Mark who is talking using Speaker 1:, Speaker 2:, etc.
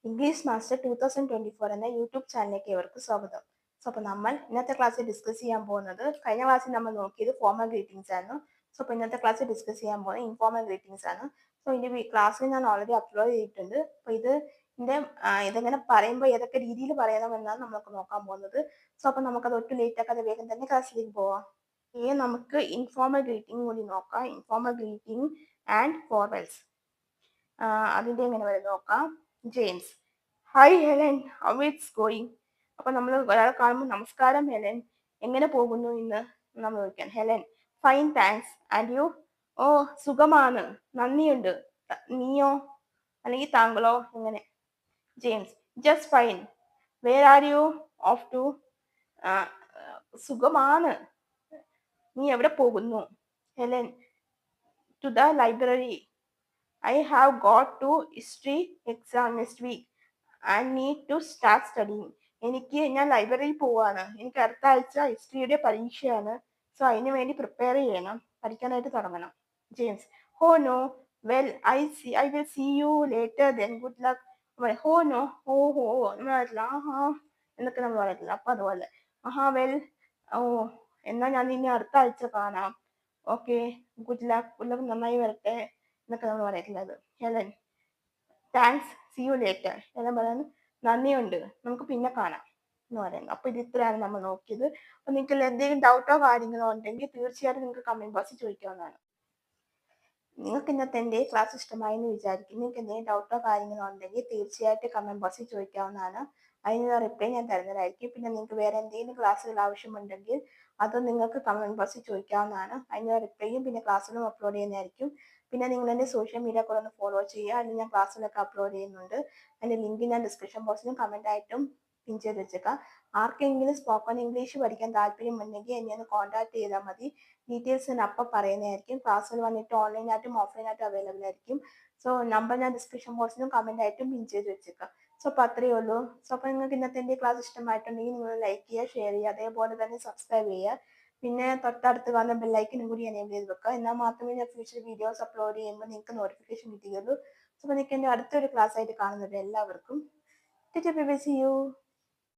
Speaker 1: English master 2024 എന്ന YouTube ചാനലിലേക്ക് ഏവർക്കും സ്വാഗതം. അപ്പോൾ നമ്മൾ ഇന്നത്തെ ക്ലാസ്സിൽ ഡിസ്കസ് ചെയ്യാൻ പോകുന്നത്, കഴിഞ്ഞ ക്ലാസ്സിൽ നമ്മൾ നോക്കിയത് ഫോർമൽ ഗ്രീറ്റിംഗ്സ് ആയിരുന്നു. അപ്പോൾ ഇന്നത്തെ ക്ലാസ്സിൽ ഡിസ്കസ് ചെയ്യാൻ പോകുന്നത് ഇൻഫോർമൽ ഗ്രീറ്റിംഗ്സ് ആണ്. ഇതിന്റെ ക്ലാസ്സിൽ ഞാൻ ഓൾറെഡി അപ്ലോഡ് ചെയ്തിട്ടുണ്ട്. അപ്പോൾ ഇതെങ്ങനെ പറയുമ്പോൾ ഏതൊക്കെ രീതിയിൽ പറയണമെന്നാണ് നമുക്ക് നോക്കാൻ പോകുന്നത്. അപ്പോൾ നമുക്കത് ഒട്ടും ലേറ്റ് ആക്കാതെ വേഗം തന്നെ ക്ലാസ്സിലേക്ക് പോവാം. നമുക്ക് ഇൻഫോർമൽ ഗ്രീറ്റിംഗ് കൂടി നോക്കാം. ഇൻഫോർമൽ ഗ്രീറ്റിംഗ് ആൻഡ് ഫോർമൽസ്, അതിന്റെ എങ്ങനെ വരെ നോക്കാം. James: hi Helen, how it's going. അപ്പൊ നമ്മൾ ഒരാളെ കാണുമ്പോൾ നമസ്കാരം ഹെലൻ, എങ്ങനെ പോകുന്നു ഇന്ന് നമ്മൾ ചോദിക്കാൻ. Helen: fine thanks, and you. ഓ, സുഖമാണ്, നന്ദിയുണ്ട്. നീയോ അല്ലെങ്കിൽ താങ്കളോ എങ്ങനെ. James: just fine. Where are you off to. സുഖമാണ്, നീ എവിടെ പോകുന്നു. Helen: to the library. I have got to history exam next week and need to start studying. ഞാൻ ലൈബ്രറിയിൽ പോവാണ്. എനിക്ക് അടുത്ത ആഴ്ച ഹിസ്റ്ററിയുടെ പരീക്ഷയാണ്. സോ അതിന് വേണ്ടി പ്രിപ്പയർ ചെയ്യണം, പഠിക്കാനായിട്ട് തുടങ്ങണം. James: oh no, well I will see you later then, good luck. Oh no, oh oh നമ്മൾ പറയില്ല, ആഹാ എന്നൊക്കെ നമ്മൾ പറയില്ല. അപ്പൊ അതുപോലെ ആഹാ വെൽ, ഓ എന്നാ ഞാൻ നിന്നെ അടുത്ത ആഴ്ച കാണാം. ഓക്കെ, ഗുഡ് ലക്ക് നന്നായി വരട്ടെ എന്നൊക്കെ നമ്മൾ പറയത്തില്ലത്. Helen: thanks, see you later. Helen പറയുന്നത് നന്ദിയുണ്ട്, നമുക്ക് പിന്നെ കാണാം എന്ന് പറയുന്നത്. അപ്പൊ ഇത് ഇത്രയാണ് നമ്മൾ നോക്കിയത്. അപ്പൊ നിങ്ങൾക്ക് എന്തെങ്കിലും ഡൗട്ടോ കാര്യങ്ങളോ ഉണ്ടെങ്കിൽ തീർച്ചയായിട്ടും നിങ്ങൾക്ക് കമന്റ് ബോക്സിൽ ചോദിക്കാവുന്നതാണ്. നിങ്ങൾക്ക് ഇന്നത്തെ എൻ്റെ ക്ലാസ് ഇഷ്ടമായി എന്ന് വിചാരിക്കും. നിങ്ങൾക്ക് എന്തെങ്കിലും ഡൗട്ടോ കാര്യങ്ങളോ ഉണ്ടെങ്കിൽ തീർച്ചയായിട്ടും കമന്റ് ബോക്സിൽ ചോദിക്കാവുന്നതാണ്. അതിനുള്ള റിപ്ലൈ ഞാൻ തരുന്നതായിരിക്കും. പിന്നെ നിങ്ങൾക്ക് വേറെ എന്തെങ്കിലും ക്ലാസ്സുകൾ ആവശ്യമുണ്ടെങ്കിൽ അത് നിങ്ങൾക്ക് കമന്റ് ബോക്സിൽ ചോദിക്കാവുന്നതാണ്. അതിനുള്ള റിപ്ലൈയും പിന്നെ ക്ലാസ്സിലും അപ്ലോഡ് ചെയ്യുന്നതായിരിക്കും. പിന്നെ നിങ്ങൾ എൻ്റെ സോഷ്യൽ മീഡിയ കൂടെ ഒന്ന് ഫോളോ ചെയ്യുക. അതിൽ ഞാൻ ക്ലാസ്സിലൊക്കെ അപ്ലോഡ് ചെയ്യുന്നുണ്ട്. അതിൻ്റെ ലിങ്ക് ഞാൻ ഡിസ്ക്രിപ്ഷൻ ബോക്സിലും കമന്റ് ആയിട്ടും പിൻ ചെയ്ത് വെച്ചേക്കാം. ആർക്കെങ്കിലും സ്പോക്കൺ ഇംഗ്ലീഷ് പഠിക്കാൻ താല്പര്യമുണ്ടെങ്കിൽ എന്നെ ഒന്ന് കോൺടാക്ട് ചെയ്താൽ മതി. ഡീറ്റെയിൽസ് ഞാൻ അപ്പം പറയുന്നതായിരിക്കും. ക്ലാസ്സിൽ വന്നിട്ട് ഓൺലൈനായിട്ടും ഓഫ്ലൈനായിട്ടും അവൈലബിൾ ആയിരിക്കും. സോ നമ്പർ ഞാൻ ഡിസ്ക്രിപ്ഷൻ ബോക്സിലും കമന്റ് ആയിട്ടും പിൻ ചെയ്ത് വെച്ചേക്കാം. സോ അപ്പോൾ അത്രയേ ഉള്ളൂ. സോ അപ്പോൾ നിങ്ങൾക്ക് ഇന്നത്തെ എൻ്റെ ക്ലാസ് ഇഷ്ടമായിട്ടുണ്ടെങ്കിൽ നിങ്ങൾ ലൈക്ക് ചെയ്യുക, ഷെയർ ചെയ്യുക, അതേപോലെ തന്നെ സബ്സ്ക്രൈബ് ചെയ്യുക. പിന്നെ തൊട്ടടുത്ത് കാണുന്ന ബെല്ലൈക്കനും കൂടി എനേബിൾ ചെയ്ത് വെക്കുക. എന്നാൽ മാത്രമേ ഞാൻ ഫ്യൂച്ചർ വീഡിയോസ് അപ്ലോഡ് ചെയ്യുമ്പോൾ നിങ്ങൾക്ക് നോട്ടിഫിക്കേഷൻ കിട്ടുകയുള്ളൂ. സോ അപ്പോൾ നിങ്ങൾക്ക് എൻ്റെ അടുത്തൊരു ക്ലാസ് ആയിട്ട് കാണുന്നത് എല്ലാവർക്കും. See you.